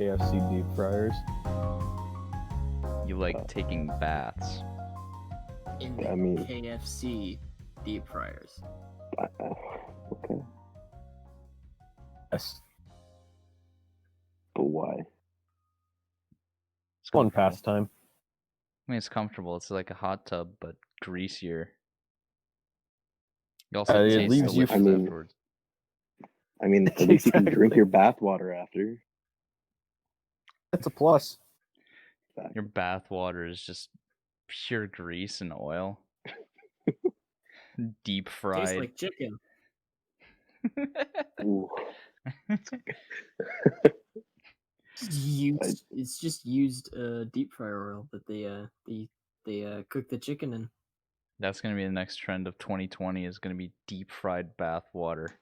KFC deep fryers. You like taking baths. In the KFC deep fryers. Okay. Yes. But why? It's fun pastime. I mean, it's comfortable. It's like a hot tub, but greasier. You also it taste leaves you. delicious afterwards. I mean, at least you can drink your bath water after. That's a plus. Your bath water is just pure grease and oil. Deep fried. Tastes like chicken. Ooh. It's just used deep fryer oil that they cook the chicken in. That's gonna be the next trend of 2020. Is gonna be deep fried bath water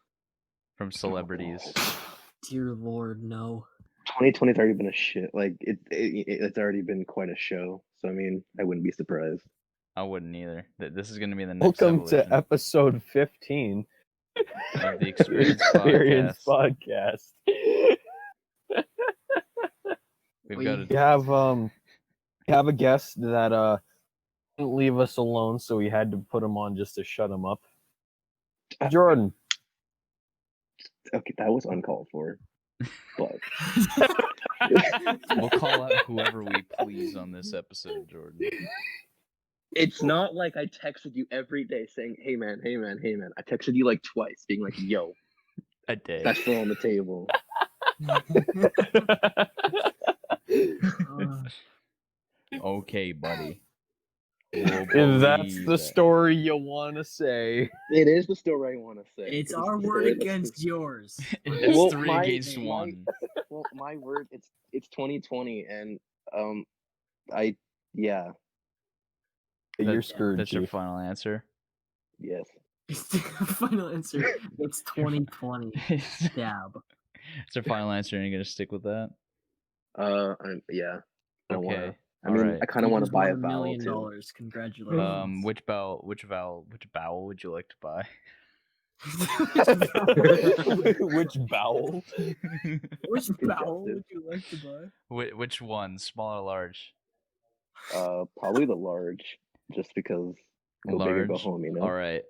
from celebrities. Dear Lord, no. 2020's already been a shit. Like it's already been quite a show. So I mean, I wouldn't be surprised. I wouldn't either. This is gonna be the next. Welcome evolution to episode 15 of the Experience Podcast. We have a guest that didn't leave us alone, so we had to put him on just to shut him up. Jordan. Okay, that was uncalled for. But we'll call out whoever we please on this episode, Jordan. It's not like I texted you every day saying, hey man. I texted you like twice, being like, yo. A day. That's still on the table. Okay, buddy. If that's the story you want to say. It is the story I want to say. It's our word against yours. It's 3 against 1. Well, my word, it's 2020, and You're screwed. That's your final answer? Yes. Final answer. It's 2020. Dab. It's your final answer, and you're gonna stick with that? Yeah. Okay. I kind of want to buy a vowel $1 million. too. Congratulations. Which vowel would you like to buy? Which bowel? Which vowel would you like to buy? Which one, small or large? Probably the large, just because go big or go home, you know. All right.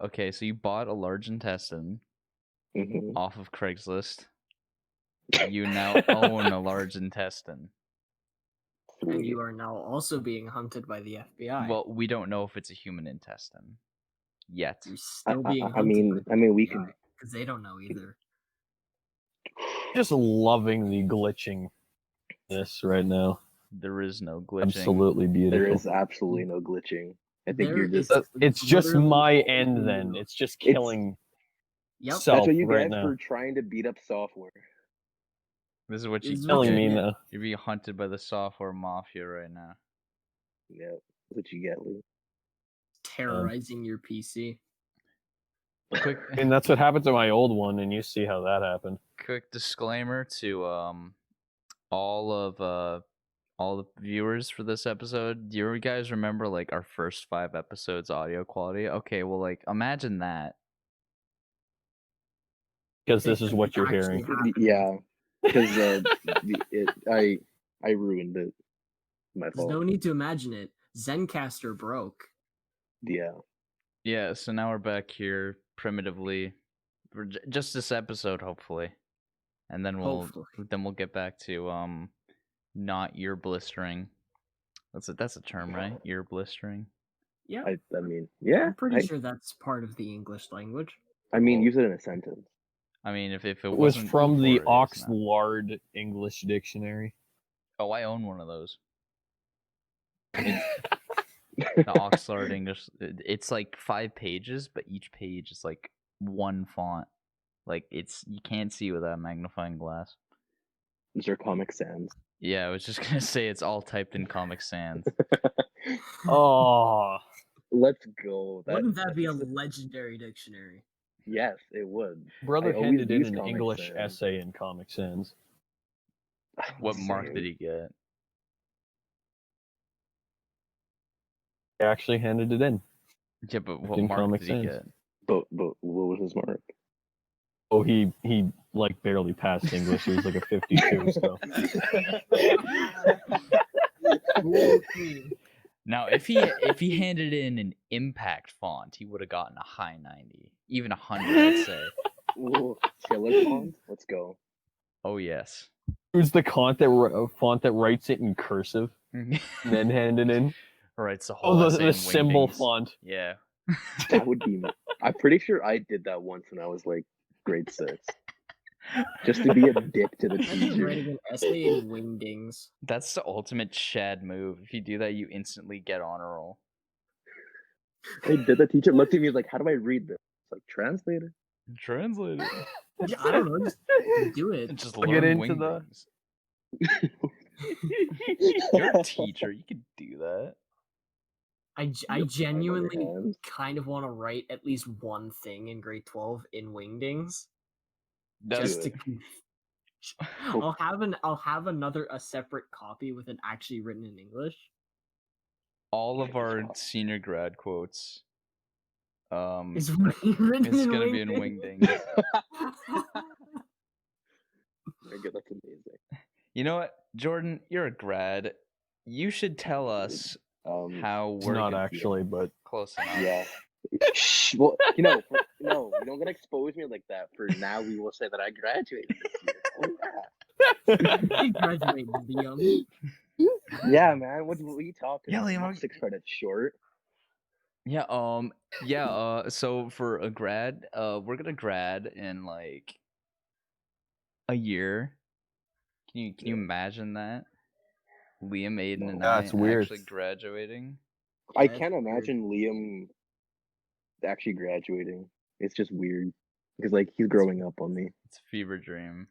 Okay? So you bought a large intestine off of Craigslist. You now own a large intestine. And you are now also being hunted by the FBI. Well, we don't know if it's a human intestine yet. You're still being hunted. I mean, we can, because they don't know either. Just loving the glitching this right now. There is no glitching. Absolutely beautiful. There is absolutely no glitching. I think you're just. It's just my end. Then it's just killing. Yep. That's what you right get now. for trying to beat up software. This is what you're telling me now. You're being hunted by the software mafia right now. Yeah, that's what you get, Lee. Terrorizing your PC. Quick, and that's what happened to my old one, and you see how that happened. Quick disclaimer to all the viewers for this episode. Do you guys remember like our first 5 episodes audio quality? Okay, well, like imagine that. Because this is what you're hearing. Yeah, because I ruined it. My fault. There's no need to imagine it. Zencaster broke. Yeah. Yeah, so now we're back here primitively for just this episode, hopefully, and then we'll get back to not ear blistering. That's a term, right? Ear blistering. Yeah. I mean, yeah. I'm pretty sure that's part of the English language. I mean, use it in a sentence. I mean, if it was from the Oxford English Dictionary. Oh, I own one of those. The Oxford English. It's like 5 pages, but each page is like one font. Like you can't see without a magnifying glass. These are Comic Sans. Yeah, I was just gonna say it's all typed in Comic Sans. Oh, let's go. Wouldn't that be a legendary dictionary? Yes, it would. Brother handed in an English essay in Comic Sans. What mark did he get? He actually handed it in. Yeah, but what mark did he get? But what was his mark? Oh, he like barely passed English. It was like a 52. So Now, if he handed in an impact font, he would have gotten a high 90, even 100, I'd say. Ooh, killer font. Let's go. Oh yes. who's the font that writes it in cursive and then hand it in? Right, the whole essay the in symbol wingdings. font. Yeah. That would be. I'm pretty sure I did that once when I was like grade 6, just to be a dick to the Imagine teacher. writing an essay in wingdings. That's the ultimate Chad move. If you do that, you instantly get on a roll. Hey, did the teacher looked at me like, "How do I read this?" It's like translator. Translate it. Yeah, I don't know, just do it. Just I'll learn get into the- wingdings. You're a teacher. You could do that. I genuinely hands. kind of want to write at least one thing in grade 12 in wingdings. That's Just to I'll have a separate copy with it actually written in English. all of our senior grad quotes. It's written It's in gonna be in wingdings. wingdings. Very good. That's amazing. You know what, Jordan? You're a grad. You should tell us how It's we're not gonna- actually, but close enough. Yeah. Shh. Well, no, you don't gotta expose me like that. For now, we will say that I graduated this year. Oh, yeah. I graduated, Liam. Yeah, man. What are you talking Yeah, about? Liam, I'm 6 credits short. Yeah, so for a grad, we're gonna grad in like a year. Can you imagine that? Liam, Aiden, and I That's weird. actually graduating. I Yeah, can't it's weird. imagine Liam actually graduating. It's just weird because like he's growing up on me. It's a fever dream.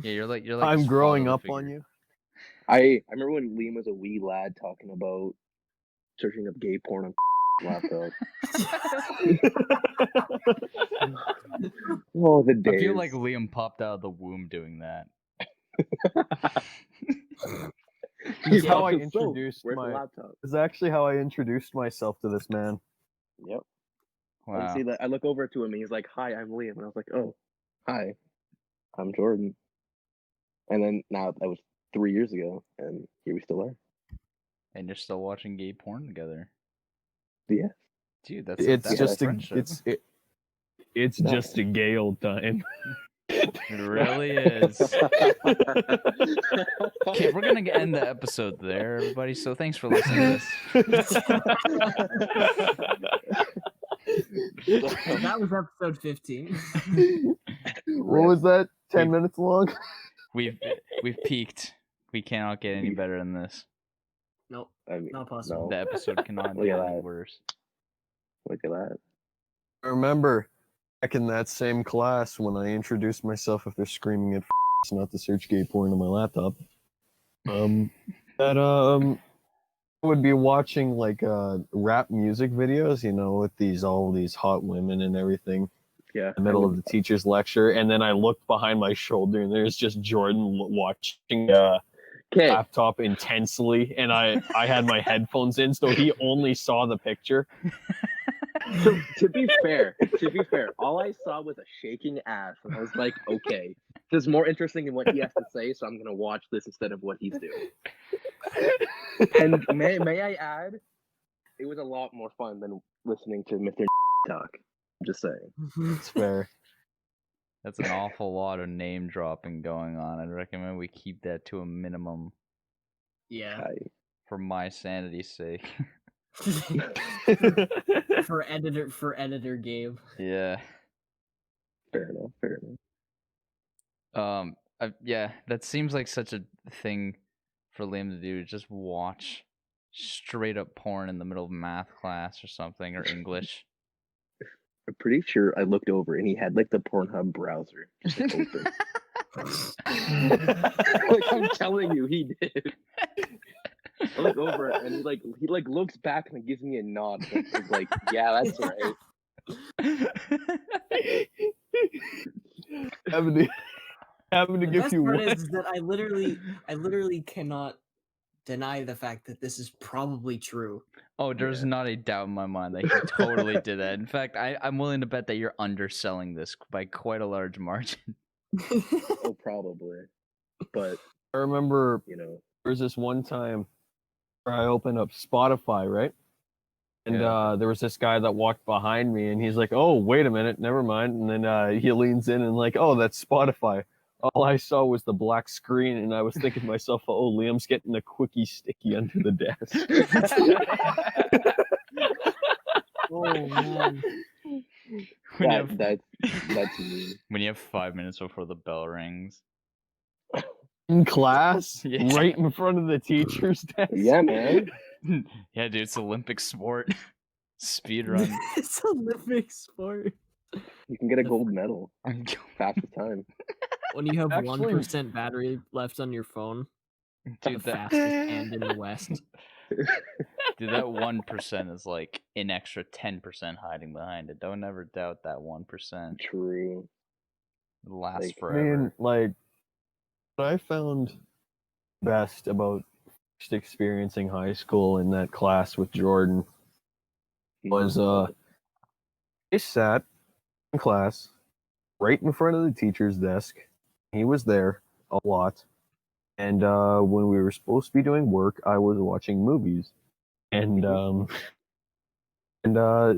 Yeah, you're like I'm his growing fatherly up figure. on you. I remember when Liam was a wee lad talking about searching up gay porn on laptop. Oh, the days. I feel like Liam popped out of the womb doing that. This is how I So, introduced where's the my. laptop? This is actually how I introduced myself to this man. Yep. Wow. And see that I look over to him and he's like, "Hi, I'm Liam," and I was like, "Oh, hi, I'm Jordan." And then now that was 3 years ago, and here we still are. And you're still watching gay porn together. Yeah. Dude, that's It's that's just a. friendship. It's No. just a gay old time. It really is. Okay, we're gonna end the episode there, everybody. So thanks for listening to this. That was episode 15. What was that? 10 minutes long? We've peaked. We cannot get any better than this. Nope, I mean, not possible. The episode cannot Look get at any that. worse. Look at that. I remember back in that same class when I introduced myself after screaming at not to search gay porn on my laptop. That I would be watching like rap music videos, with all these hot women and everything. Yeah. In the middle of the teacher's lecture, and then I looked behind my shoulder, and there's just Jordan watching Okay. laptop intensely, and I had my headphones in, so he only saw the picture. So to be fair, all I saw was a shaking ass, and I was like, okay, this is more interesting than what he has to say, so I'm gonna watch this instead of what he's doing. And may I add, it was a lot more fun than listening to Mr. talk. I'm just saying. It's fair. That's an awful lot of name dropping going on. I'd recommend we keep that to a minimum Yeah. for my sanity's sake. for editor Gabe. Yeah. Fair enough. Yeah, that seems like such a thing for Liam to do. Just watch straight up porn in the middle of math class or something, or English. I'm pretty sure I looked over and he had like the Pornhub browser just like, open. Like I'm telling you, he did. I look over and he looks back and gives me a nod. He's like, "Yeah, that's right." Having to The give best you part one. is that I literally cannot deny the fact that this is probably true. Oh, there's not a doubt in my mind that he totally did that. In fact, I'm willing to bet that you're underselling this by quite a large margin. Oh, probably. But I remember you know, there was this one time where I opened up Spotify, right? And Yeah. there was this guy that walked behind me, and he's like, "Oh, wait a minute, never mind." And then he leans in and like, "Oh, that's Spotify." All I saw was the black screen, and I was thinking to myself, "Oh, Liam's getting a quickie sticky under the desk." Oh man. When you have, that's me. when you have 5 minutes before the bell rings. In class, Yeah. right in front of the teacher's desk. Yeah, man. Yeah, dude, it's Olympic sport. Speed run. It's Olympic sport. You can get a gold medal. I'm Fastest time. When you have Actually- 1% battery left on your phone, the Dude, that, fastest hand in the West. dude, that 1% is like an extra 10% hiding behind it. Don't ever doubt that 1%. True. It'll last Like, I forever. mean, like, what I found best about just experiencing high school in that class with Jordan was I sat in class right in front of the teacher's desk. He was there a lot. And when we were supposed to be doing work, I was watching movies. And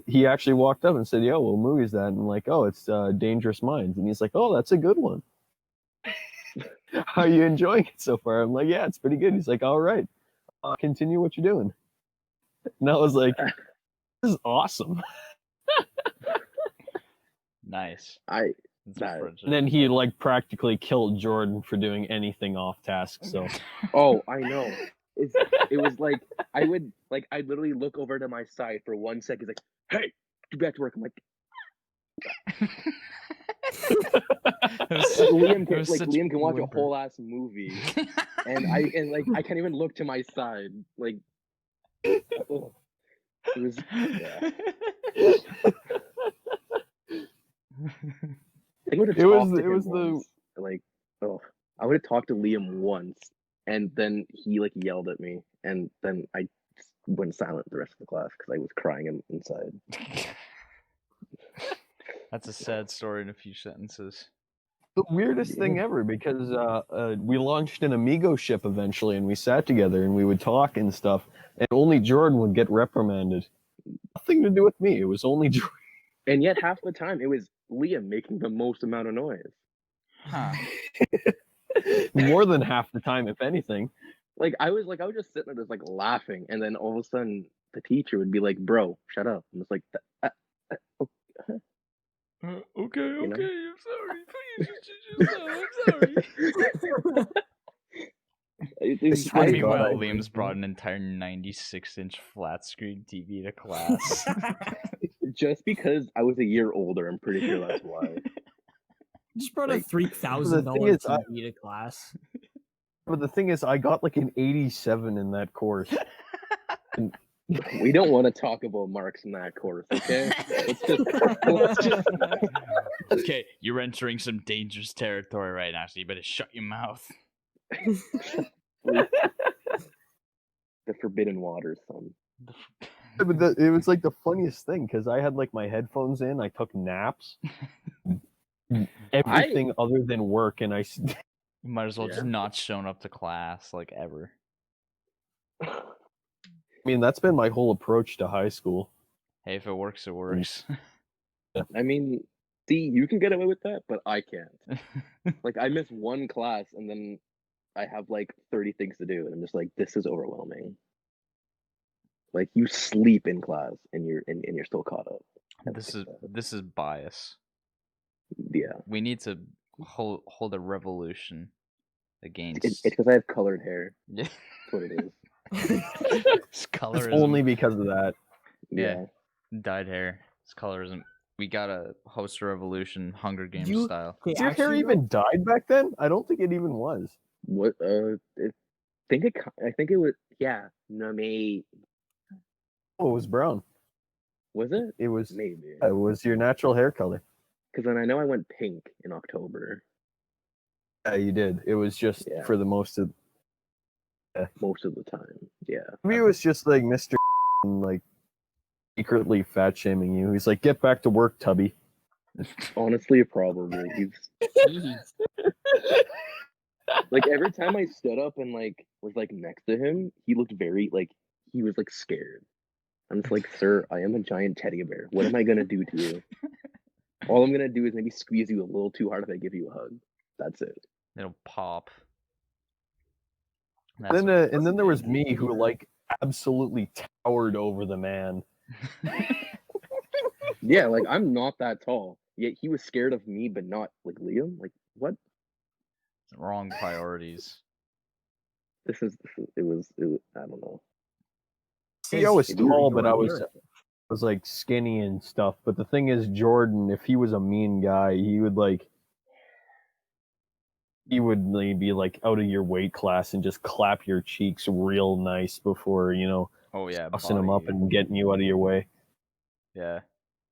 he actually walked up and said, "Yo, what movie is that?" And I'm like, "Oh, it's Dangerous Minds." And he's like, "Oh, that's a good one. How are you enjoying it so far?" I'm like, "Yeah, it's pretty good." He's like, "All right, continue what you're doing." And I was like, "This is awesome." Nice. I It's that- refrigerator. And then he like practically killed Jordan for doing anything off task. So Oh, I know. It was like I'd literally look over to my side for 1 second. He's like, "Hey, get back to work." I'm like, Liam can watch a whole ass movie, and I can't even look to my side. Like, oh, it was yeah. I would have It was- talked to it him was the- once. Like, oh, I would have talked to Liam once, and then he like yelled at me, and then I just went silent the rest of the class because I was crying inside. That's a sad story in a few sentences. the weirdest thing ever because we launched an Amigo ship eventually, and we sat together and we would talk and stuff, and only Jordan would get reprimanded. Nothing to do with me. It was only Jordan. And yet, half the time, it was Liam making the most amount of noise. Huh. More than half the time, if anything. Like I was just sitting there, just like laughing, and then all of a sudden, the teacher would be like, "Bro, shut up!" And it's like, Okay, You know? I'm sorry. Please, just I'm sorry. It's swear to God, Meanwhile, I Liam's agree. brought an entire 96-inch flat screen TV to class. just because I was a year older. I'm pretty sure that's why. Just brought a Like, $3,000 the thing is, TV to class. But the thing is, I got like an 87 in that course. We don't want to talk about marks in that course, okay? Let's just Okay, you're entering some dangerous territory right now, so you better shut your mouth. the forbidden waters, son. But it was like the funniest thing because I had like my headphones in, I took naps, everything other than work, and You might as well just Yeah. not shown up to class, like, ever. I mean, that's been my whole approach to high school. Hey, if it works, it works. I mean, see, you can get away with that, but I can't. Like, I miss one class, and then I have like 30 things to do, and I'm just like, this is overwhelming. Like, you sleep in class, and you're still caught up. This is bias. Yeah, We need to hold a revolution against. it's because I have colored hair. Yeah. That's what it is. It's It's colorism. only because of that. Yeah. Dyed hair. It's colorism. We gotta host a revolution, Hunger Games You- style. Okay, Was your hair actually, though, even dyed back then? I don't think it even was. What? I think it was. Yeah, no, maybe Oh, it was brown. was it? It was. Maybe It was your natural hair color. because then I know I went pink in October Yeah, you did. It was just Yeah. for the most of. most of the time. Yeah, Maybe it was just like Mr. like secretly fat shaming you. He's like, "Get back to work, Tubby." Honestly, probably. He's Jeez. like every time I stood up and like was like next to him, he looked very like he was like scared. I'm just like, sir, I am a giant teddy bear. What am I gonna do to you? All I'm gonna do is maybe squeeze you a little too hard if I give you a hug. That's it. It'll pop. And then there was me who like absolutely towered over the man. Yeah, like I'm not that tall. Yet he was scared of me, but not like Liam. Like what? Wrong priorities. It was I don't know. See, I was If you were tall, but I Jordan, was like skinny and stuff. But the thing is, Jordan, if he was a mean guy, he would be like out of your weight class and just clap your cheeks real nice before, you know, Oh yeah, tossing them up body. and getting you out of your way. Yeah.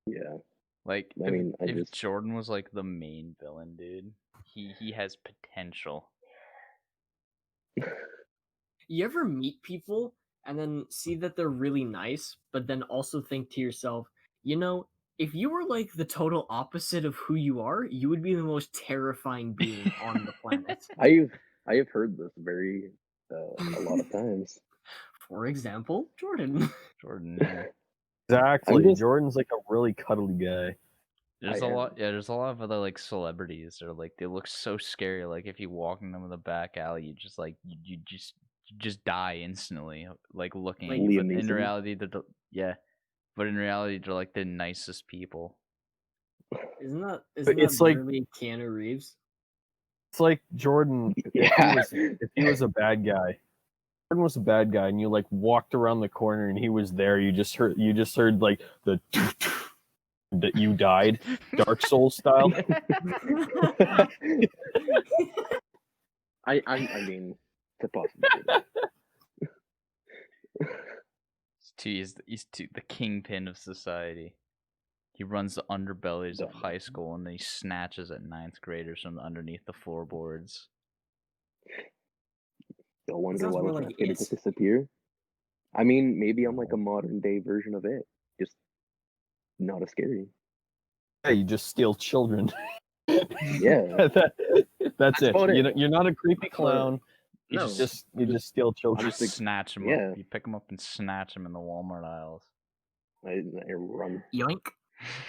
Yeah. Like I mean, if Jordan was like the main villain, dude, he has potential. You ever meet people and then see that they're really nice, but then also think to yourself, you know, if you were like the total opposite of who you are, you would be the most terrifying being on the planet. I have heard this very a lot of times. For example, Jordan. Jordan, yeah. Exactly. Jordan's like a really cuddly guy. There's a lot of other like celebrities that are like they look so scary. Like if you walk in them in the back alley, you just like you just die instantly. Like looking Like at you. Liam But in Neeson. reality, but in reality, they're like the nicest people. Isn't that It's like- literally Keanu Reeves? It's like Jordan, Yeah. if he was a bad guy. Jordan was a bad guy, and you like walked around the corner, and he was there. You just heard like the that you died, Dark Souls style. I mean, it's a possibility. He's the kingpin of society. He runs the underbellies of Dumb. high school, and then he snatches at ninth graders from underneath the floorboards. Don't wonder sounds why more we're like to It. disappear. I mean, maybe I'm like a modern day version of it, just not as scary. Hey, you just steal children. Yeah, That's it. about it. You're not a creepy That's about it. clown. You No. just steal You children. just snatch them yeah. up. You pick them up and snatch them in the Walmart aisles. I run. Yoink.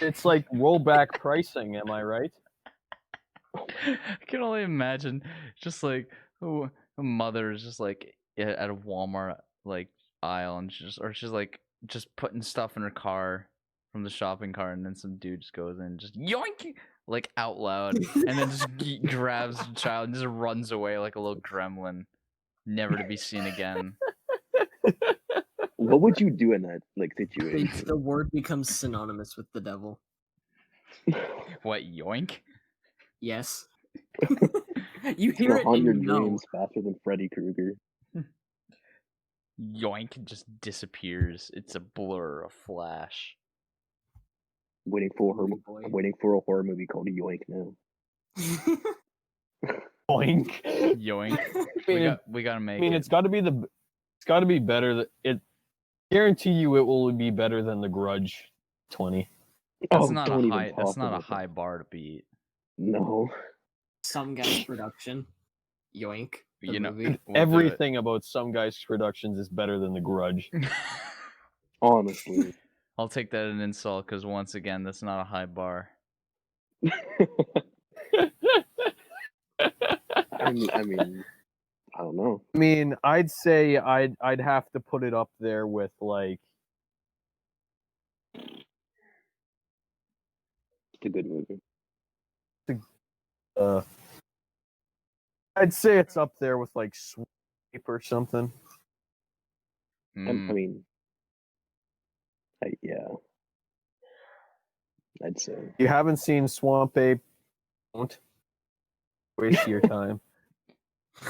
It's like rollback pricing. Am I right? I can only imagine just like a mother is just like at a Walmart like aisle and she's like just putting stuff in her car from the shopping cart, and then some dude just goes in and just yoink like out loud, and then just grabs the child and just runs away like a little gremlin, never to be seen again. What would you do in that like situation? The word becomes synonymous with the devil. What, yoink? Yes. You It's hear gonna it haunt and your you know. dreams faster than Freddy Krueger. Yoink just disappears. It's a blur, a flash. Waiting for Oh, boy. I'm waiting for a horror movie called Yoink now. Boink. Yoink. We gotta make I mean, it. it's got to be better. Guarantee you, it will be better than The Grudge 20. That's Oh, not don't a even high. talk That's not a about that. high bar to beat. No. Some guy's production. Yoink. The You know, movie. we'll do it. Everything about some guys' productions is better than The Grudge. Honestly. I'll take that as an insult because once again, that's not a high bar. I mean, I don't know. I mean, I'd say I'd have to put it up there with like It's a good movie. I'd say it's up there with like Sweep or something. I Mm. mean, yeah. I'd say. You haven't seen Swamp Ape? Don't waste your time.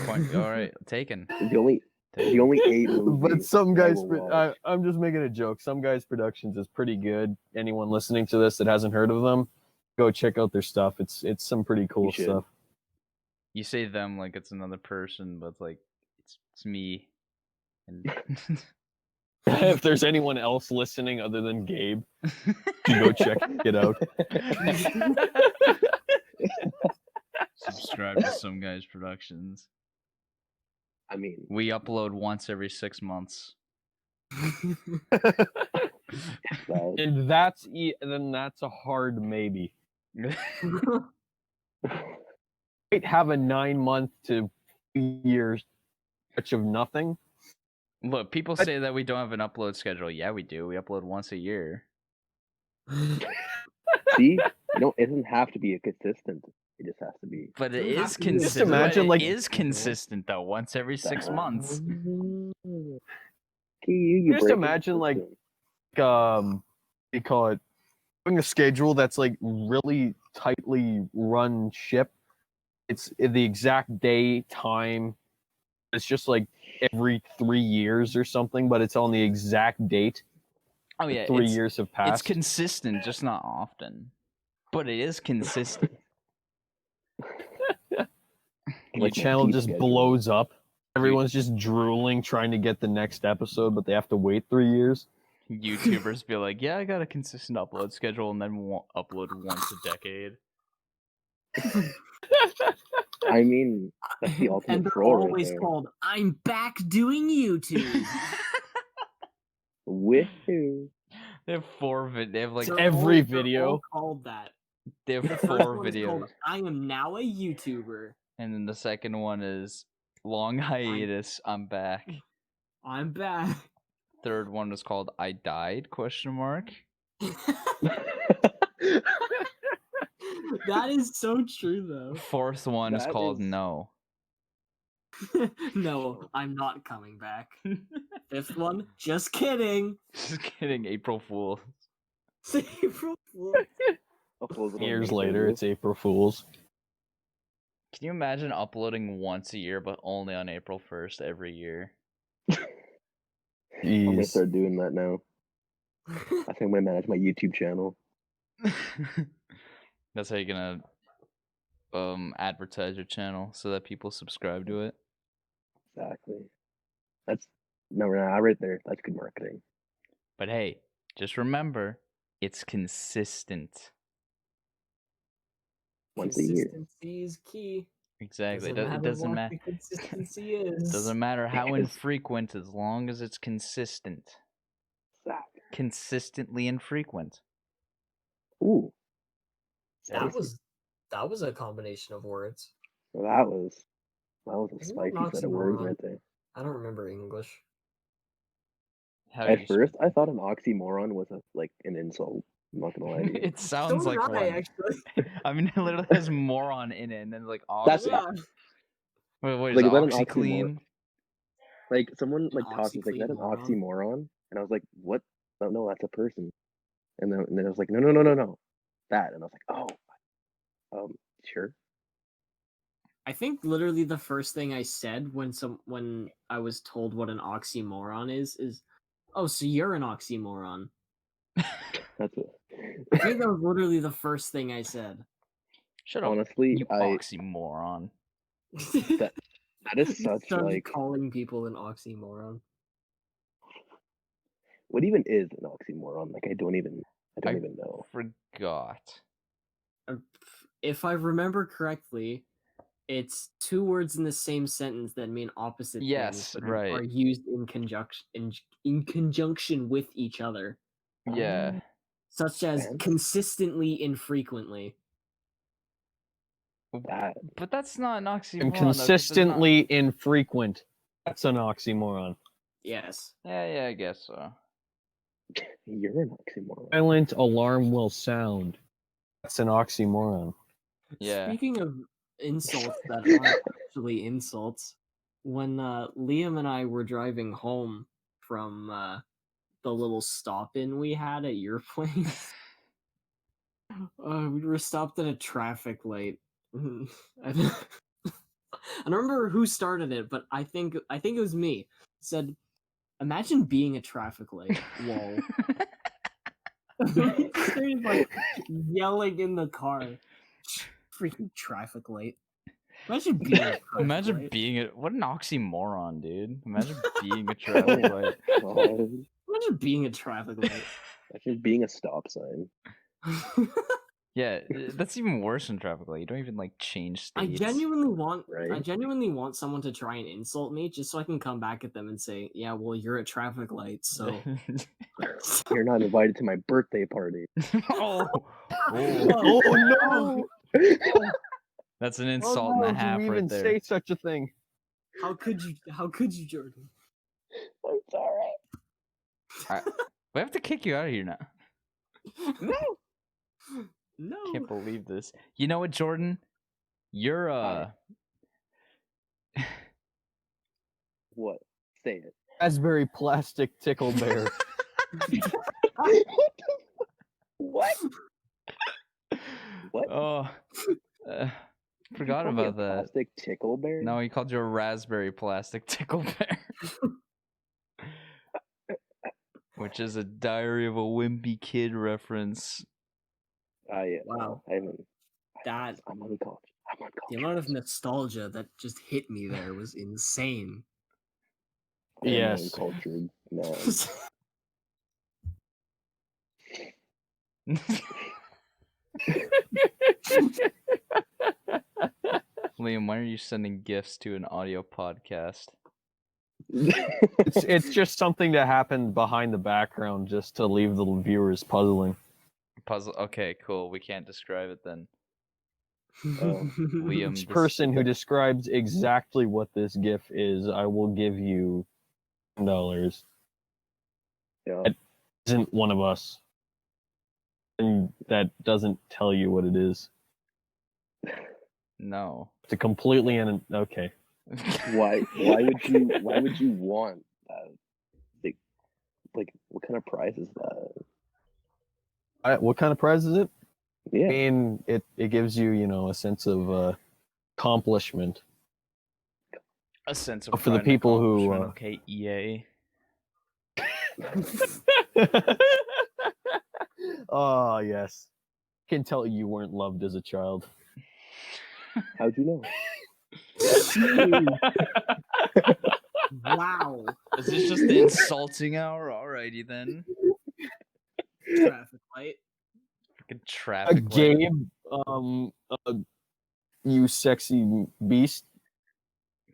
Point. All right, taken. The only 8 movies. But some I guys, will watch. I'm just making a joke. Some guys' productions is pretty good. Anyone listening to this that hasn't heard of them, go check out their stuff. It's some pretty cool should. stuff. You say them like it's another person, but it's like it's me. And If there's anyone else listening other than Gabe, you go check it out. Subscribe to Some Guys Productions. I mean, We upload once every 6 months. that, And that's a hard maybe. Might have a 9-month to 2 years stretch of nothing. Look, people say that we don't have an upload schedule. Yeah, we do. We upload once a year. see, it doesn't have to be a consistent. It just has to be. But it Doesn't have is to be a- Just consistent. imagine, It like- is consistent though. Once every 6 months. Okay, you Just break it imagine, like, down. they call it doing a schedule that's like really tightly run ship. It's the exact day, time. It's just like every 3 years or something, but it's on the exact date. Oh yeah, 3 it's, years have it's passed. consistent, just not often. But it is consistent. Your Like my channel sleep just schedule. blows up. Everyone's just drooling trying to get the next episode, but they have to wait 3 years. YouTubers be like, yeah, I got a consistent upload schedule, and then upload once a decade. I mean, that's the ultimate and they're troll right always there. called "I'm back doing YouTube." Woohoo! They have they have like They're every they're video. all called that. they have The first 4 one is videos, called "I am now a YouTuber." and then the second one is long hiatus. I'm back. I'm back. Third one is called I died? Question mark. That is so true, though. Fourth one is That called is- no. No, I'm not coming back. Fifth one, just kidding. Just kidding. April Fool. April Fool. Years later, it's April Fool's. Can you imagine uploading once a year, but only on April 1st every year? I'm gonna Jeez. start doing that now. I think I'm gonna manage my YouTube channel. That's how you're gonna advertise your channel so that people subscribe to it. Exactly. That's right there. That's good marketing. But hey, just remember, it's consistent. Once a year. Consistency is key. Exactly. It Doesn't doesn't matter matter. what the consistency is. Doesn't matter how Because- infrequent, as long as it's consistent. Exactly. Consistently infrequent. Ooh, That was a combination of words. that was a Isn't that spicy set of words oxymoron? right there. I don't remember English. How do you At first, I thought an oxymoron was an insult. I'm not gonna lie to you. It sounds So like did I, one. actually. I mean, it literally has moron in it, and then like That's oxy. Yeah. Wait, what is Like, it? is that an OxyClean? Like someone An talked was like, "Is that an oxyclean oxymoron?" And I was like, "What? No, that's a person." And then I was like, "No, that." And I was like, "Oh, sure." I think literally the first thing I said when I was told what an oxymoron is, "Oh, so you're an oxymoron." That's it. I think that was literally the first thing I said. Shut up, Honestly, you oxymoron. that is You such started like calling people an oxymoron. what even is an oxymoron? Like I don't even know. Forgot. If I remember correctly, it's two words in the same sentence that mean opposite Yes, things, but right. are used in conjunction with each other, Yeah. such as Sense? consistently infrequently. That But that's not an oxymoron. And though, 'cause there's not- consistently infrequent. That's an oxymoron. Yes. Yeah, I guess so. you're an oxymoron. Silent alarm will sound. That's an oxymoron. Yeah. Speaking of insults that aren't actually insults, when Liam and I were driving home from the little stop-in we had at your place, we were stopped at a traffic light. I don't remember who started it, but I think it was me. It said, "Imagine being a traffic light." Whoa. We started like yelling in the car. Freaking traffic light. Imagine being a traffic Imagine light. being a what an oxymoron, dude. Imagine being a traffic light. God. Imagine being a traffic light. Imagine being a stop sign. Yeah, that's even worse than traffic light. You don't even like change I states. genuinely want Right? someone to try and insult me just so I can come back at them and say, yeah, well, you're a traffic light, so You're not invited to my birthday party. Oh, Oh no! that's an Oh insult no, and a half who right even there. say such a thing? how could you, Jordan? I'm sorry. We have to kick you out of here now. No. Can't believe this. You know what, Jordan? You're What? Say it. Raspberry plastic tickle bear. What? What? Oh, forgot You call me a about that. plastic tickle bear? No, he called you a raspberry plastic tickle bear. Which is a Diary of a Wimpy Kid reference. Yeah. Wow. I'm That uncultured. the amount of nostalgia that just hit me there was insane. I'm an Yes. uncultured man. Liam, why are you sending gifts to an audio podcast? It's just something that happened behind the background just to leave the viewers puzzling. Puzzle. Okay, cool. We can't describe it then. Each Liam, person who describes exactly what this GIF is, I will give you $10. Yeah. That isn't one of us. And that doesn't tell you what it is. No. It's a completely okay. Why would you want that? Like what kind of prize is that? What kind of prize is it? Yeah. I mean, it gives you, a sense of accomplishment. A sense of For the pride and people who, accomplishment. Okay, EA. Oh, yes. Can tell you weren't loved as a child. How'd you know? Wow. Is this just the insulting hour? Alrighty then. Traffic light. Freaking traffic light. Gabe, you sexy beast.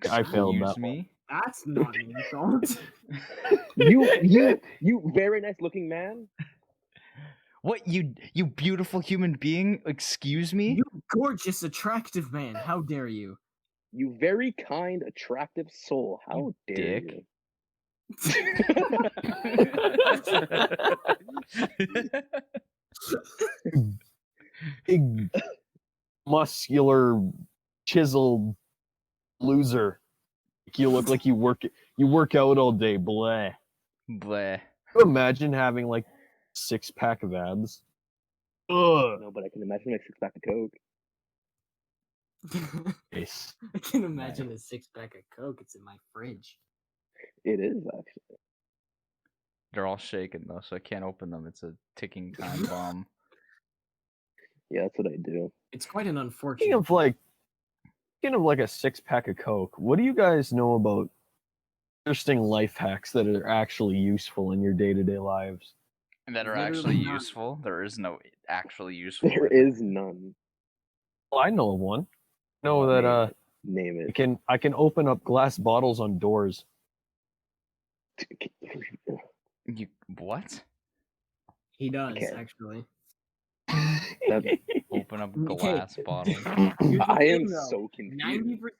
I failed that Excuse me? That's not an insult. You very nice looking man. What, you beautiful human being? Excuse me? You gorgeous, attractive man. How dare you? You very kind, attractive soul. How You dare dick. one. Big, muscular, chiseled loser. You look like you work out all day. Bleh. Bleh. Can you imagine having like 6-pack of abs? Ugh. No, but I can imagine like 6-pack of Coke. Yes. I can imagine a 6-pack of Coke. It's in my fridge. It is actually. They're all shaken though, so I can't open them. It's a ticking time bomb. Yeah, that's what I do. It's quite an Speaking unfortunate. of like a 6-pack of Coke, what do you guys know about interesting life hacks that are actually useful in your day-to-day lives? That are Literally actually none. useful? There is no actually useful. There with it. is none. Well, I know of one. I know that Name I it. can open up glass bottles on doors. You what? He does, Okay. actually. Open up Okay. glass bottles. Here's the I am thing, though. so confused.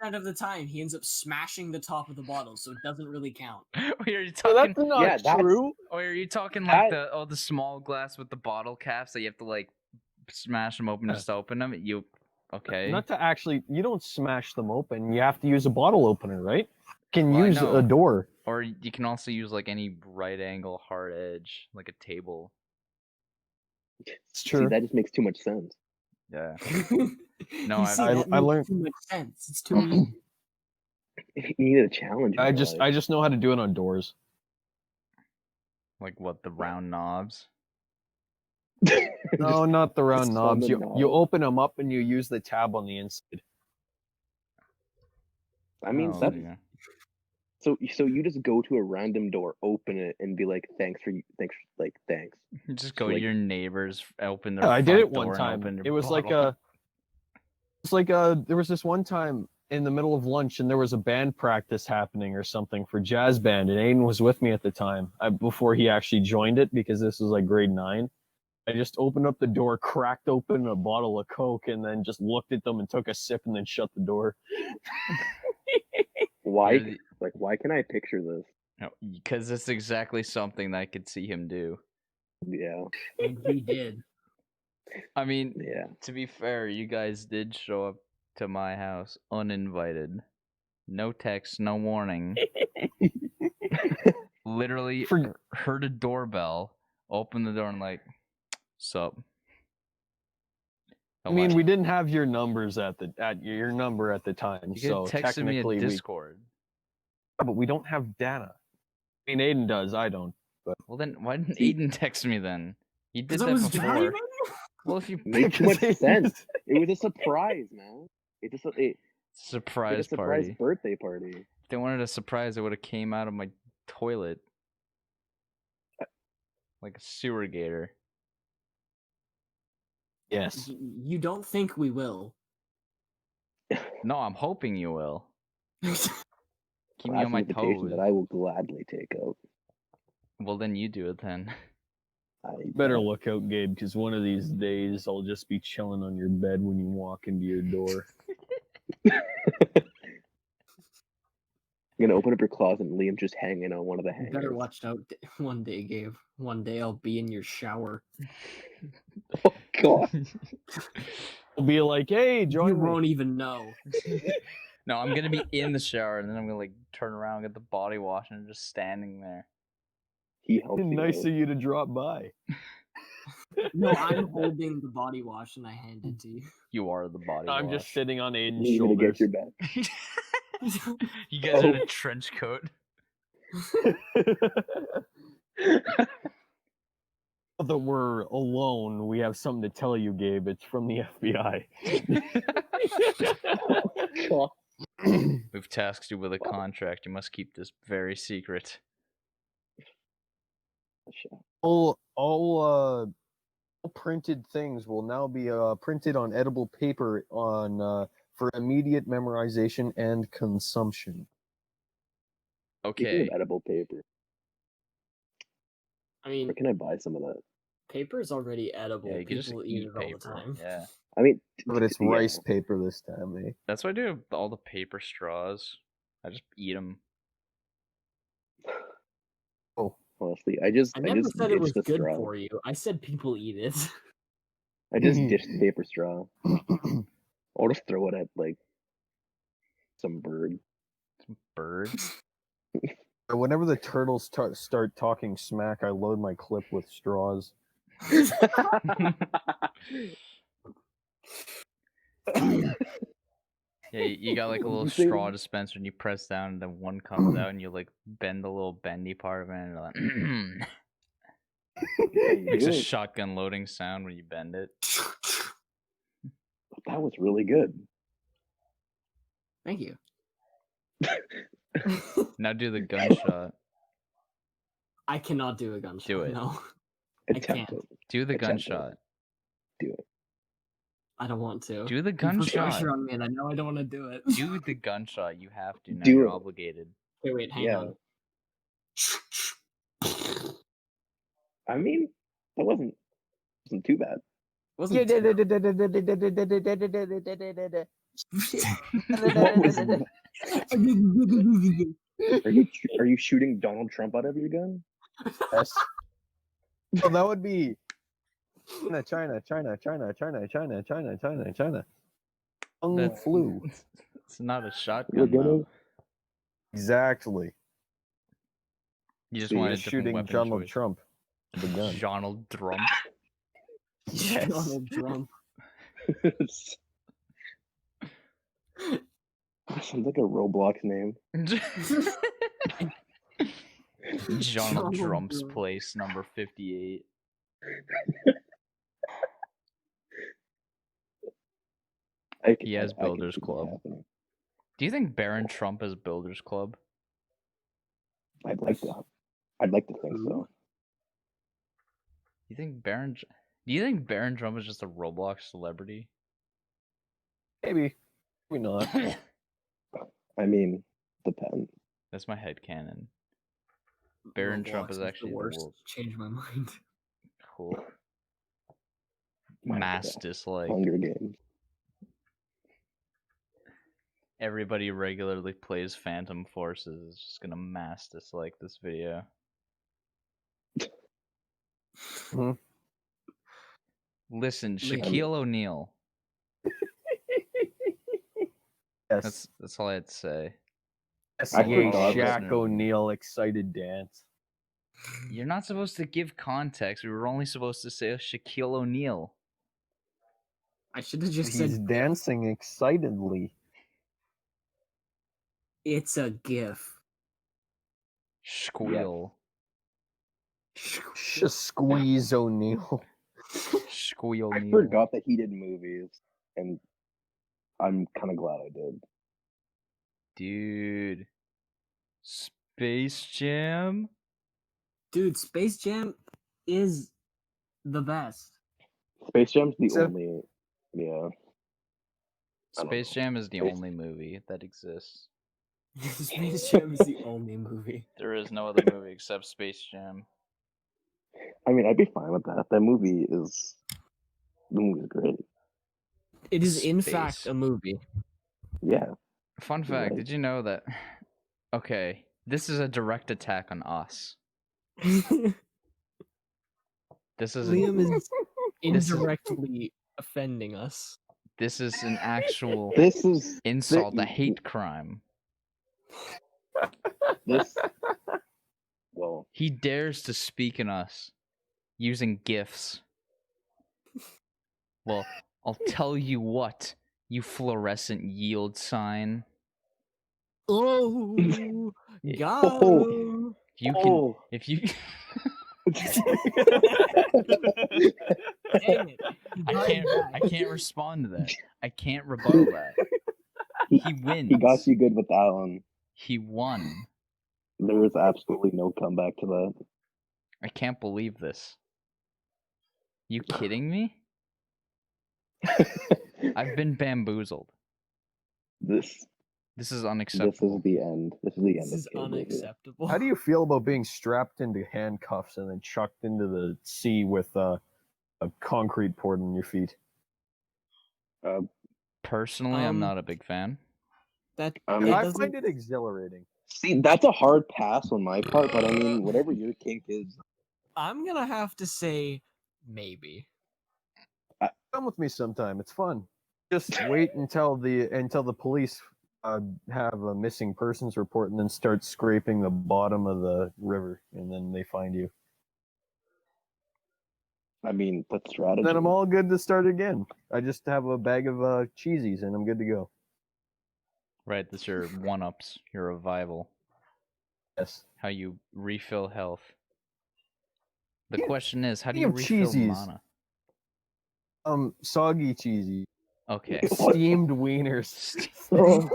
90% of the time, he ends up smashing the top of the bottle, so it doesn't really count. Wait, are you So talking? that's not Yeah, that's- true. Or are you talking like That- the small glass with the bottle caps that you have to like smash them open just to open them? You okay? Not to actually, you don't smash them open. You have to use a bottle opener, right? You can Well, I use know. a door. Or you can also use like any right angle hard edge, like a table. It's See, true. that just makes too much sense. Yeah. No, I learned- too much sense. It's too easy. You need a challenge. in I your just life. know how to do it on doors. Like what, the round knobs? No, not the round just on knobs. the You knob. open them up and you use the tab on the inside. I mean, Oh, that's dear. So you just go to a random door, open it, and be like, thanks. You just go to like- your neighbors, open their Yeah, I front did it door one and time. open your It was like bottle. there was this one time in the middle of lunch, and there was a band practice happening or something for jazz band, and Aiden was with me at the time before he actually joined it, because this was like grade 9. I just opened up the door, cracked open a bottle of Coke, and then just looked at them and took a sip, and then shut the door. Why? You're the- Like, why can I picture this? No, because it's exactly something that I could see him do. Yeah, And he did. I mean, yeah. to be fair, you guys did show up to my house uninvited. No text, no warning. Literally heard a doorbell, opened the door, and like, sup. I mean, we didn't have your numbers at your number at the time, You so could text me technically at Discord. but we don't have data. I mean, Aiden does. I don't. Well, then why didn't See- Aiden text me then? He did Because I that was before. driving. Well, if you Made too much sense. It was a surprise, man. It just like surprise a surprise party. birthday party. If they wanted a surprise, it would have came out of my toilet like a sewer gator. Yes. You don't think we will? No, I'm hoping you will. Keep me That's on my an invitation toes. that I will gladly take up. Well, then you do it then. I Better look out, Gabe, because one of these days I'll just be chilling on your bed when you walk into your door. I'm gonna open up your closet and Liam's just hanging on one of the You hangers. better watch out one day, Gabe. One day I'll be in your shower. Oh God! I'll be like, hey, You join me. won't even know. No, I'm gonna be in the shower and then I'm gonna like turn around, get the body wash, and just standing there. He helps you Nice out. of you to drop by. No, I'm holding the body wash and I hand it to you. You are the body I'm wash. just sitting on Aiden's Leave it shoulders. against your back. You guys are in a trench coat. That we're alone, we have something to tell you, Gabe. It's from the FBI. God. We've tasked you with a contract. You must keep this very secret. All printed things will now be printed on edible paper for immediate memorization and consumption. Speaking Okay. of edible paper, I mean, where can I buy some of that? paper is already edible. Yeah, you can just People eat eat it all the paper. time. Yeah. I mean, But it's yeah. rice paper this time, eh? That's why I do all the paper straws. I just eat them. Oh, Honestly, I just never said it was ditched the good straw. for you. I said people eat it. I just ditched the paper straw. I'll just throw it at like some bird. Bird. whenever the turtles start talking smack, I load my clip with straws. Yeah, you got like a What did little you say? straw dispenser and you press down and then one comes out and you like bend the little bendy part of it and you're like makes a Good. shotgun loading sound when you bend it. That was really good. Thank you. Now do the gunshot. I cannot do a gunshot. Do it. No, Attempt can't. it. Do the Attempt it. gunshot. Do it. I don't want to. Do the You put gunshot. pressure on me, and I know I don't want to do it. Do the gunshot. You have to now. Do You're it. obligated. Okay, wait, hang Yeah. on. I mean, that wasn't too bad. Wasn't What What was that? Are you shooting Donald Trump out of your gun? Yes. Oh, that would be China. That's- Flu. It's not a We're shotgun gonna though. Exactly. You just See, wanted a Just different shooting weapon Donald choice. Trump with a gun. Donald Trump. Yes. Donald Trump. Sounds like a Roblox name. Donald Donald Trump's Trump. place, number 58. He has I can Builders see that Club. happening. Do you think Baron Trump has Builders Club? I'd like to. I'd like to think so. Do you think Baron Drum is just a Roblox celebrity? Maybe not. I mean, depends. That's my headcanon. Baron Trump is Roblox actually the the worst. wolf. Change my mind. Cool. My Mass God. dislike. Hunger Games. Everybody regularly plays Phantom Forces is just gonna mass dislike this video. Hmm. Listen, Liam. Shaquille O'Neal. Yes. That's all I had to say. I Yay, forgot Shaq that- O'Neal excited dance. You're not supposed to give context. We were only supposed to say Shaquille O'Neal. I should have just He's said dancing excitedly. it's a GIF. Squeal. Squeeze O'Neal. Squeal I Neal. forgot that he did movies, and I'm kind of glad I did. Dude. Space Jam? Dude, Space Jam is the best. Space Jam's the Except- only. Yeah. I don't Space know. Jam is the Space- only movie that exists. Space Jam is the only movie. There is no other movie except Space Jam. I mean, I'd be fine with that. That movie is. The movie's great. It is in Space. fact a movie. Yeah. Fun You're fact, right. did you know that? Okay, this is a direct attack on us. Liam This is is This is- indirectly offending us. this is an actual This is insult, a hate crime. this. Well, He dares to speak in us using gifs. Well, I'll tell you what, you fluorescent yield sign. Oh, It- got Oh. him. You can oh. if you Dang it. I can't respond to that. I can't rebuttal that. He wins. He got you good with that one. He won. There is absolutely no comeback to that. I can't believe this. You kidding me? I've been bamboozled. This This is this unacceptable. is the end. This is the This end. is of Gabe Review. unacceptable. How do you feel about being strapped into handcuffs and then chucked into the sea with a concrete poured on your feet? Personally, I'm Um, not a big fan. That I it mean, I doesn't. find it exhilarating. See, that's a hard pass on my part, but I mean, whatever your kink is. I'm gonna have to say maybe. Come with me sometime. It's fun. Just wait until the police have a missing persons report and then start scraping the bottom of the river, and then they find you. I mean, that's strategy. Then I'm all good to start again. I just have a bag of cheesies and I'm good to go. Right, that's your one-ups, your revival, Yes. how you refill health. The Yeah, question is, how do speaking you of refill cheesies. mana? Soggy cheesy. Okay. Steamed wieners. Oh,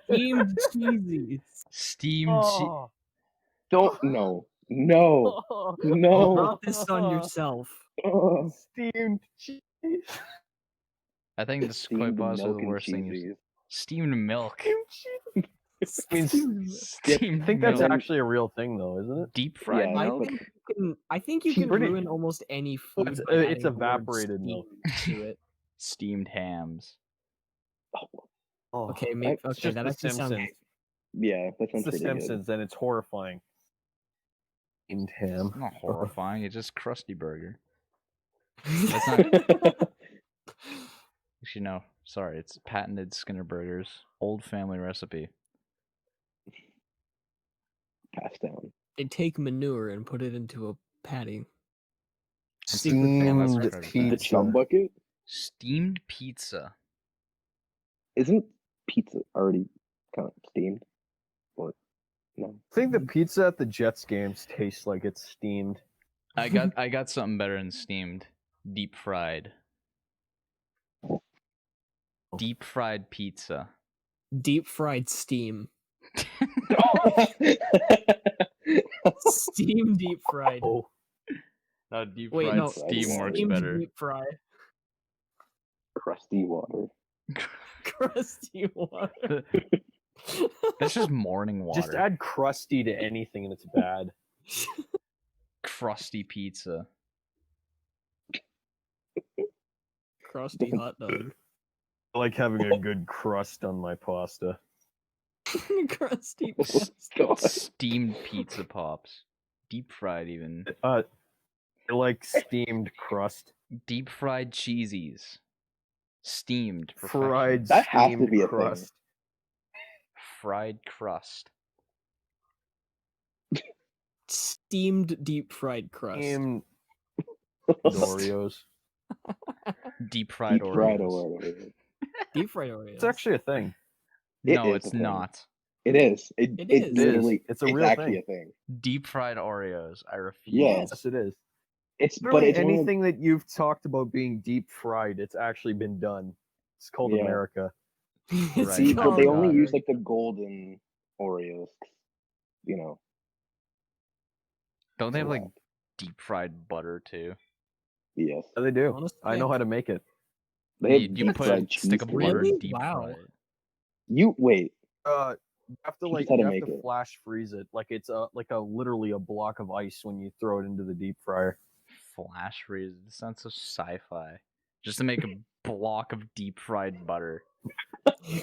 Steamed cheesies. Steamed Oh. don't no no. Brought this on yourself. Oh. Steamed cheese. I think this is quite Steamed possibly milk the and worst thing. cheesies. Steamed milk. Steamed cheese. I mean, Steamed I think that's milk. actually a real thing, though, isn't it? Deep fried Yeah, milk. I think you can Pretty- ruin almost any Oh, food. it's- by it's adding the word evaporated milk. steamed to it. Steamed hams. Oh, Okay, Right, maybe. it's Okay, just that The actually sounds. Simpsons. Yeah, that It's sounds The pretty Simpsons, and it's horrifying. Steamed ham. It's not horrifying. It's just crusty burger. That's good. Actually, no. Sorry, it's patented Skinner Burgers, old family recipe. Pass down. They take manure and put it into a patty. Steamed That's The pizza. chum bucket Steamed pizza. isn't pizza already kind of steamed? Or no? I think the pizza at the Jets games tastes like it's steamed. I got something better than steamed. Deep fried. Deep fried pizza. Deep fried steam. Steam deep fried. Oh, No, deep Wait, fried no. steam works Steamed better. deep fry. Crusty water. Crusty water. That's just morning water. just add crusty to anything and it's bad. Crusty pizza. Crusty hot dog. I like having a good crust on my pasta. Crusty Oh, God. Steamed pizza pops. Deep fried even. I like steamed crust. Deep fried cheesies. Steamed. Fried That has to steamed be a thing. crust. Fried crust. Steamed deep fried crust. Steamed Oreos. Deep fried Deep fried Oreos. Oreos. Deep fried Oreos. It's actually a thing. No, It is it's a thing. not. It is. It It is. literally. It's a real actually thing. a thing. Deep fried Oreos. I refuse. Yes. Yes, it is. It's but Literally it's one of- anything that you've talked about being deep fried, it's actually been done. It's called Yeah. America. It's Right. See, but called they only America. use like the golden Oreos. You know. Don't they have for like that. deep fried butter too? Yes. Yeah, they do. Honestly, I know how to make it. They have You deep put fried a stick of butter Really? and deep Wow. fry it. You wait. You have to Teach like us how to you have make to it. flash freeze it like it's literally a block of ice when you throw it into the deep fryer. Flash freeze. This sounds so sci-fi. Just to make a block of deep fried butter. Like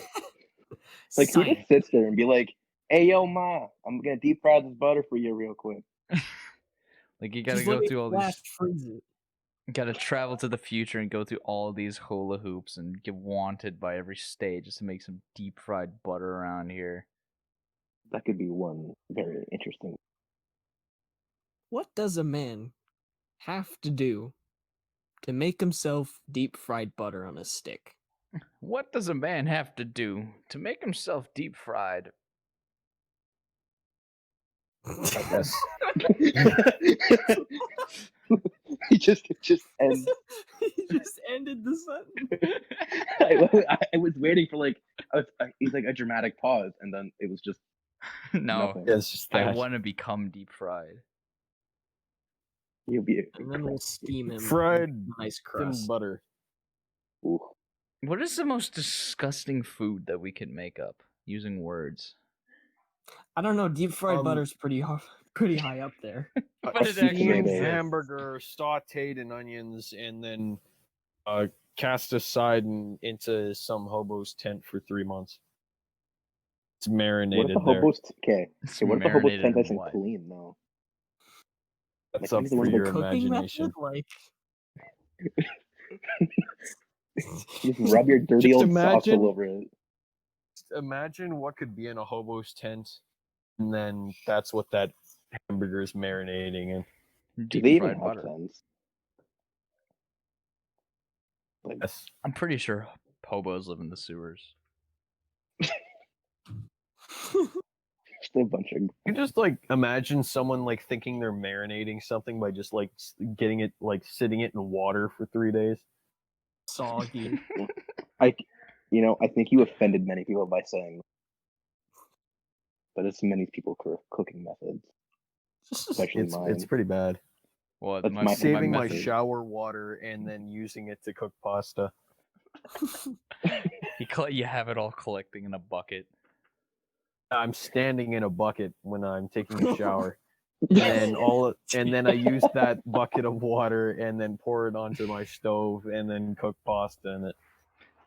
who Science. just sits there and be like, "Hey, yo, ma, I'm gonna deep fry this butter for you real quick." Like you gotta Just go let me through all flash these. freeze it. Gotta travel to the future and go through all these hula hoops and get wanted by every state just to make some deep fried butter around here. That could be one very interesting. What does a man have to do to make himself deep fried butter on a stick? What does a man have to do to make himself deep fried? Yes. He just ends. He just ended the sentence. I was waiting for like he's like a dramatic pause, and then it was just No, nothing. Yeah, it's just I that. want to become deep fried. You'll be And then we'll steam him. Fried with nice thin crust. butter. Ooh. What is the most disgusting food that we can make up using words? I don't know. Deep fried Um, butter's pretty high up there. But A it actually steamed is. hamburger sautéed in onions and then cast aside into some hobo's tent for 3 months. It's What if marinated the there. hobo's okay? It's Okay, what if the hobo's marinated tent in isn't what? clean though? That's like, up maybe the for one your Cooking imagination. method, like You just rub your dirty Just old socks imagine- all over it. Imagine what could be in a hobo's tent, and then that's what that hamburger is marinating in. Do Deep they even fried have butter. tents? Like, Yes. I'm pretty sure hobos live in the sewers. just a bunch of You just like imagine someone like thinking they're marinating something by just like getting it like sitting it in water for 3 days. soggy. I think you offended many people by saying, but it's many people cooking methods, especially It's mine. pretty bad. Well, That's my, my Saving my method- shower water and then using it to cook pasta. You have it all collecting in a bucket. I'm standing in a bucket when I'm taking a shower. And then I use that bucket of water and then pour it onto my stove and then cook pasta in it.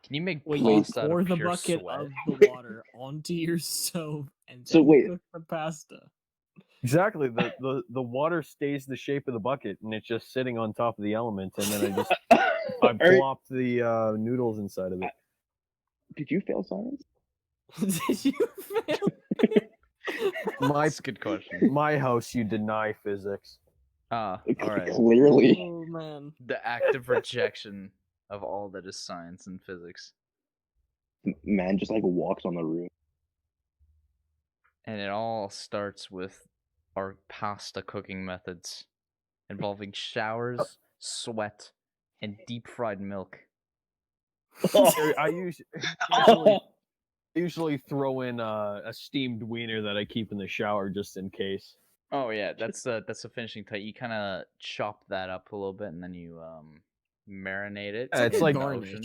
Can you make Wait, pasta you out pour of the pure bucket sweat? of the water onto your stove and So then wait. cook the pasta. Exactly. The water stays the shape of the bucket and it's just sitting on top of the element and then I plop the noodles inside of it. Did you fail science? Did you fail? That's a good question. My house, you deny physics. Ah, all right. Clearly. Oh man. The active rejection of all that is science and physics. Man just like walks on the roof. And it all starts with our pasta cooking methods involving showers, sweat, and deep fried milk. I usually usually throw in a steamed wiener that I keep in the shower just in case. Oh yeah, that's the finishing touch. You kind of chop that up a little bit, and then you marinate it. Yeah, it's in like the garnish. ocean.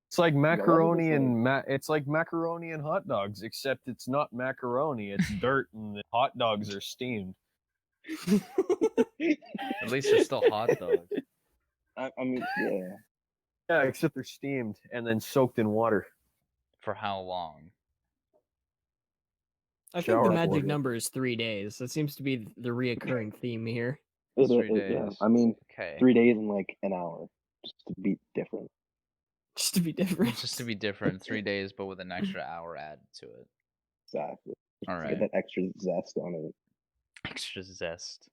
It's like macaroni like? and it's like macaroni and hot dogs, except it's not macaroni. It's dirt, and the hot dogs are steamed. At least they're still hot dogs. I mean, yeah. Yeah, except they're steamed and then soaked in water. For how long? I think Shower the magic water. number is 3 days. That seems to be the reoccurring theme here. It, 3 yeah. days. I mean, Okay. 3 days and like an hour, just to be different. Just to be different. Just to be different, 3 days, but with an extra hour added to it. Exactly. All To right. get that extra zest on it. Extra zest.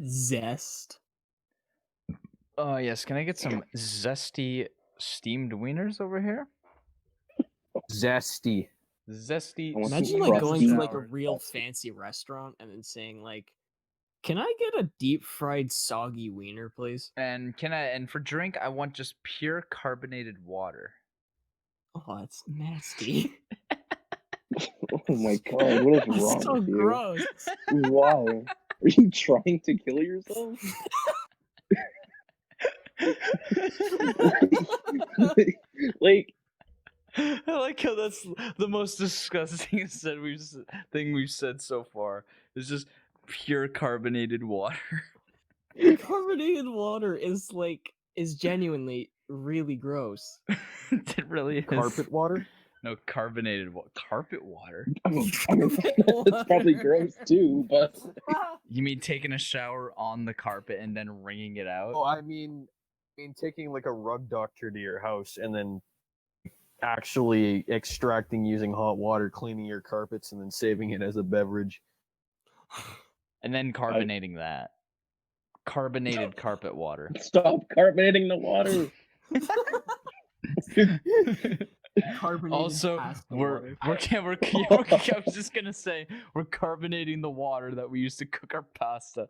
Zest. Oh yes, can I get some zesty steamed wieners over here? Zesty. Zesty. I want some Imagine like going to like a shower. real fancy restaurant and then saying like, "Can I get a deep fried soggy wiener, please?" And for drink I want just pure carbonated water. Oh, that's nasty. Oh my god, what is That's wrong so with you? gross. Why? Are you trying to kill yourself? Like, I like how that's the most disgusting thing we've said so far. It's just pure carbonated water. Carbonated water is genuinely really gross. It really is. Carpet water? No, carbonated carpet water. I mean it's probably gross too, but You mean taking a shower on the carpet and then wringing it out? Oh, I mean taking like a rug doctor to your house and then actually extracting using hot water, cleaning your carpets, and then saving it as a beverage. And then carbonating that. Carbonated carpet water. stop carbonating the water. Carbonated Also, pasta we're water. I was just gonna say we're carbonating the water that we use to cook our pasta.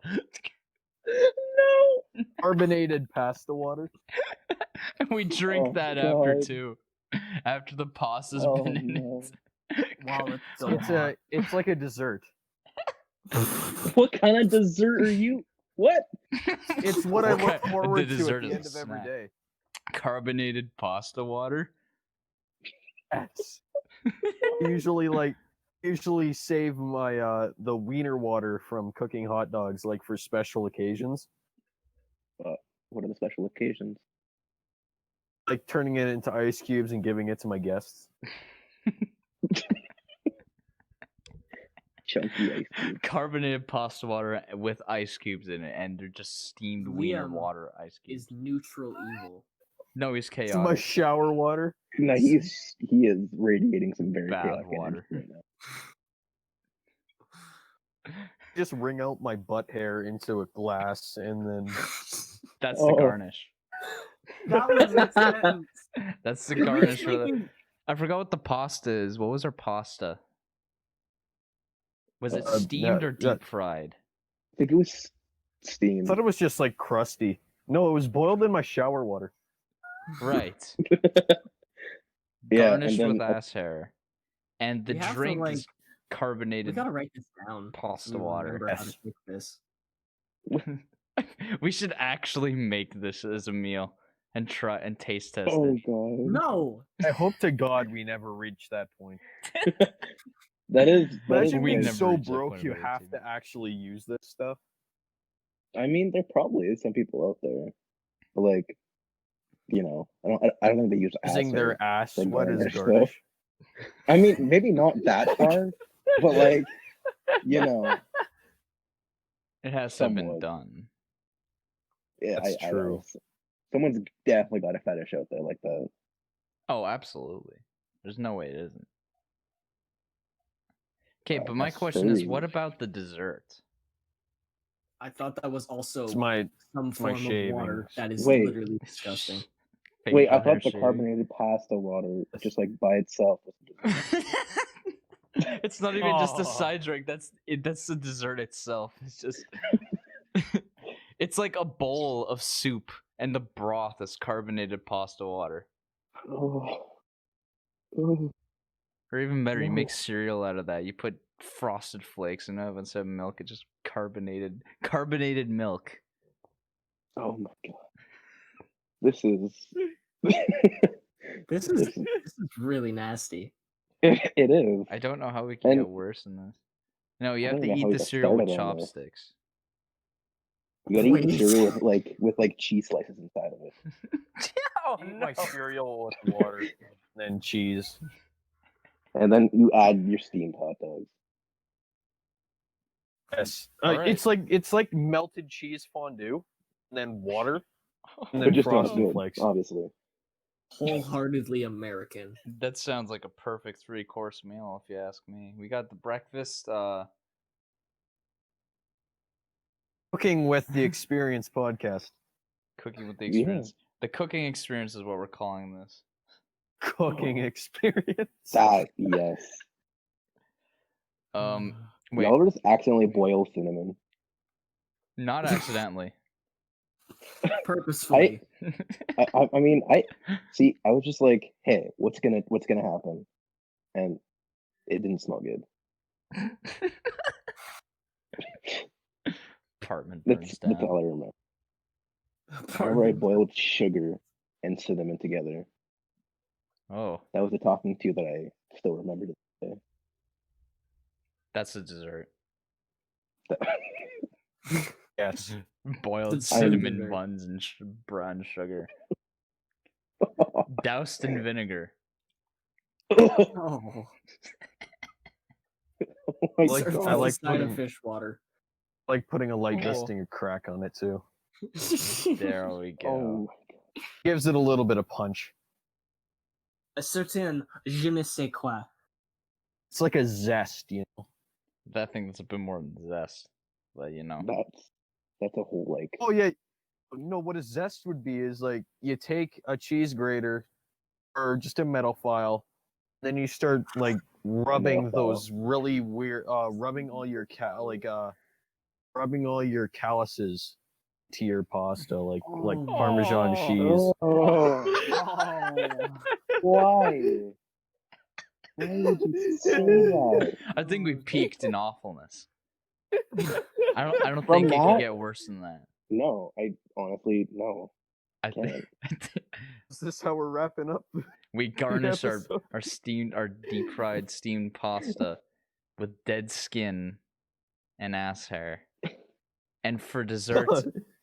No. Carbonated pasta water. And we drink Oh, that after God. too. After the pasta's Oh, been in no. it. Wow, that's so It's hot. it's like a dessert. What kind of dessert are you? What? It's what I look Okay, forward the to at dessert the is end a of every snack. day. Carbonated pasta water. Yes. Usually save my the wiener water from cooking hot dogs like for special occasions. What are the special occasions? Like turning it into ice cubes and giving it to my guests. Chunky ice cube. Carbonated pasta water with ice cubes in it, and they're just steamed wiener Liam water ice cubes. Is neutral evil. No, he's It's my chaotic. shower water. No, he is radiating some very Bad chaotic water. energy right now. Just wring out my butt hair into a glass and then That's the Oh. garnish. That was a sentence. That's the Did we garnish for the. even- I forgot what the pasta is. What was our pasta? Was it Uh, steamed yeah, or yeah. deep fried? I think it was I steamed. thought it was just like crusty. No, it was boiled in my shower water. Right. Yeah, Garnished and with then ass hair. And the We have to, drink like- is We carbonated gotta write this down. pasta so we water. remember how to Yes. make this. We should actually make this as a meal and try and taste test oh it. god, No. I hope to God we never reach that point. that is. Imagine we being never so reach that broke point you of have routine. to actually use this stuff. I mean, there probably is some people out there, but like, you know, I don't think they use ass Using hair. their ass for sweat as garnish, though. garnish. I mean, maybe not that far, but like, you know, It has to have been Somewhat. done. yeah, That's I true. someone's definitely got a fetish out there like that. Oh, absolutely. There's no way it isn't. Okay, Oh, but my that's question is, furry. what about the dessert? I thought that was also It's my some my form of water shavings. that is Wait. literally disgusting. Fake Wait, I butter thought the shaving? carbonated pasta water just like by itself was dessert. It's not even just a Oh. side drink. That's the dessert itself. It's just it's like a bowl of soup and the broth is carbonated pasta water. Oh. Oh, Or even better, you No. make cereal out of that. You put frosted flakes in it instead of milk. It's just carbonated milk. oh my god. This is This is really nasty. it is. I don't know how we can And- get worse than this. No, you I have don't to know how eat we the got cereal with started on this. chopsticks. You gotta eat the Wait. cereal with cheese slices inside of it. Oh, Eat my cereal with water, then cheese. And then you add your steamed hot dogs. Yes. Alright. It's like melted cheese fondue, and then water, and They're then just not frosted good, flakes. obviously. Wholeheartedly American. That sounds like a perfect 3-course meal, if you ask me. We got the breakfast. Cooking with the Experience podcast. Cooking with the Yeah. experience. The cooking experience is what we're calling this. Cooking experience. That, yes. Wait, Y'all ever just accidentally boil cinnamon? not accidentally. Purposefully. I mean, I was just like, hey, what's gonna happen? And it didn't smell good. Apartment burns That's down. all I remember. I remember I boiled sugar and cinnamon together. Oh, That was a talking to that I still remember to this that's a dessert. day. Yes. Boiled It's cinnamon dessert. buns and brown sugar. Doused in vinegar. Oh. Oh my Like- Served God. I with like a side of putting- fish water. Like putting a light Oh. dusting of crack on it too. There we go. Oh, Gives it a little bit of punch. A certain je ne sais quoi. It's like a zest, you know. That thing that's a bit more zest. But you know. that's a whole like. Oh yeah. No, what a zest would be is like you take a cheese grater or just a metal file, then you start like rubbing metal file. those really weird rubbing all your rubbing all your calluses to your pasta like Oh. Parmesan cheese. Oh, why? Why would you say that? I think we peaked in awfulness. I don't From think it that? can get worse than that. No, I honestly no. I think Is this how we're wrapping up? we garnish our episode? our deep fried steamed pasta with dead skin and ass hair. And for dessert,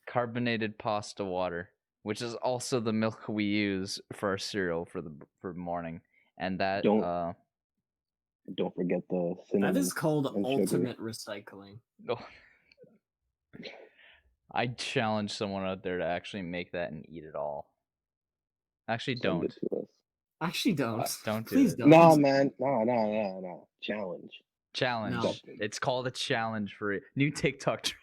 carbonated pasta water, which is also the milk we use for our cereal for morning. And that Don't forget the cinnamon. That is called and sugar. ultimate recycling. oh, I challenge someone out there to actually make that and eat it all. Actually, Send don't. it to us. Actually, don't. Don't do Please it. don't. Nah, man. No. Challenge. Challenge. No. It's called a challenge for it. New TikTok trend.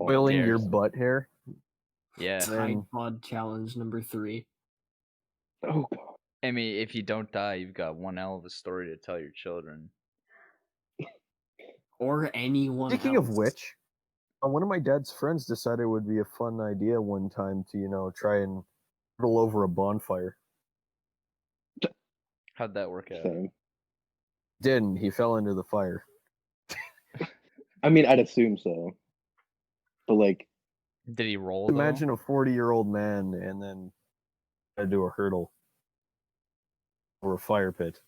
Oiling Dare your some- butt hair. Yeah. Tide Pod challenge number 3. Oh god. I mean, if you don't die, you've got one hell of a story to tell your children. Or anyone Speaking else. of which, one of my dad's friends decided it would be a fun idea one time to, you know, try and roll over a bonfire. How'd that work out? Same. Didn't. He fell into the fire. I mean, I'd assume so. But like, Did he roll? Though? Imagine a 40-year-old man and then had to do a hurdle or a fire pit.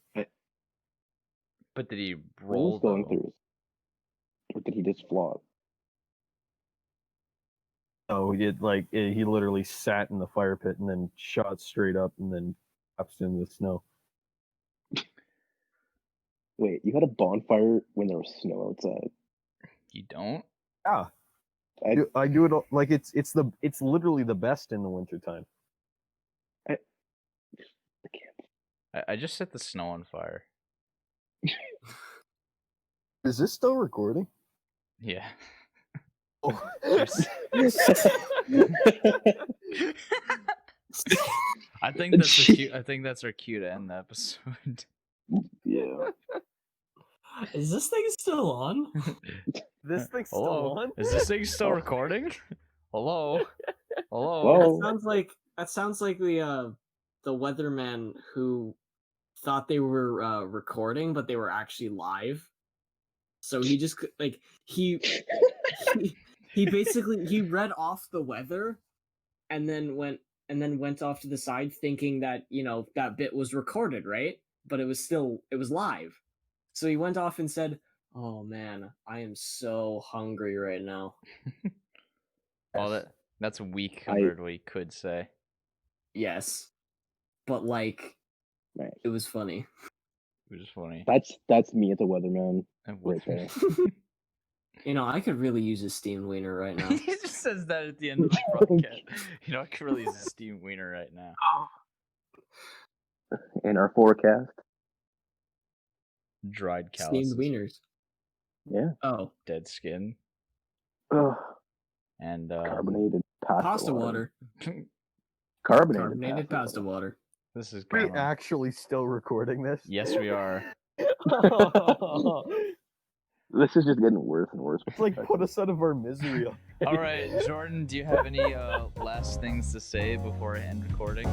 But did he what roll? was going though? through? Or did he just flop? Oh, he literally sat in the fire pit and then shot straight up and then collapsed into the snow. Wait, you had a bonfire when there was snow outside? You don't? Yeah, I do it like it's literally the best in the wintertime. I can't. I just set the snow on fire. Is this still recording? Yeah. Oh. I think that's a cute. I think that's our cue to end the episode. Yeah. Is this thing still on? This thing's still Hello? on? Is this thing still recording? Hello? Hello. That sounds like the weatherman who thought they were recording, but they were actually live. So he just like he basically he read off the weather, and then went off to the side thinking that that bit was recorded, right? But it was live. So he went off and said, "Oh man, I am so hungry right now." Well, that's weak compared to what he could say. Yes, but like, Nice. it was funny. It was funny. That's me at the weatherman right there. I could really use a steamed wiener right now. He just says that at the end of the podcast. I could really use a steamed wiener right now. In our forecast. Dried calluses. Steamed wieners. Yeah. Oh. Dead skin. Ugh. And Carbonated pasta water. Carbonated pasta water. This is Are we going on. actually still recording this? Yes, we are. This is just getting worse and worse. It's like put us out of our misery. All right, Jordan, do you have any last things to say before I end recording?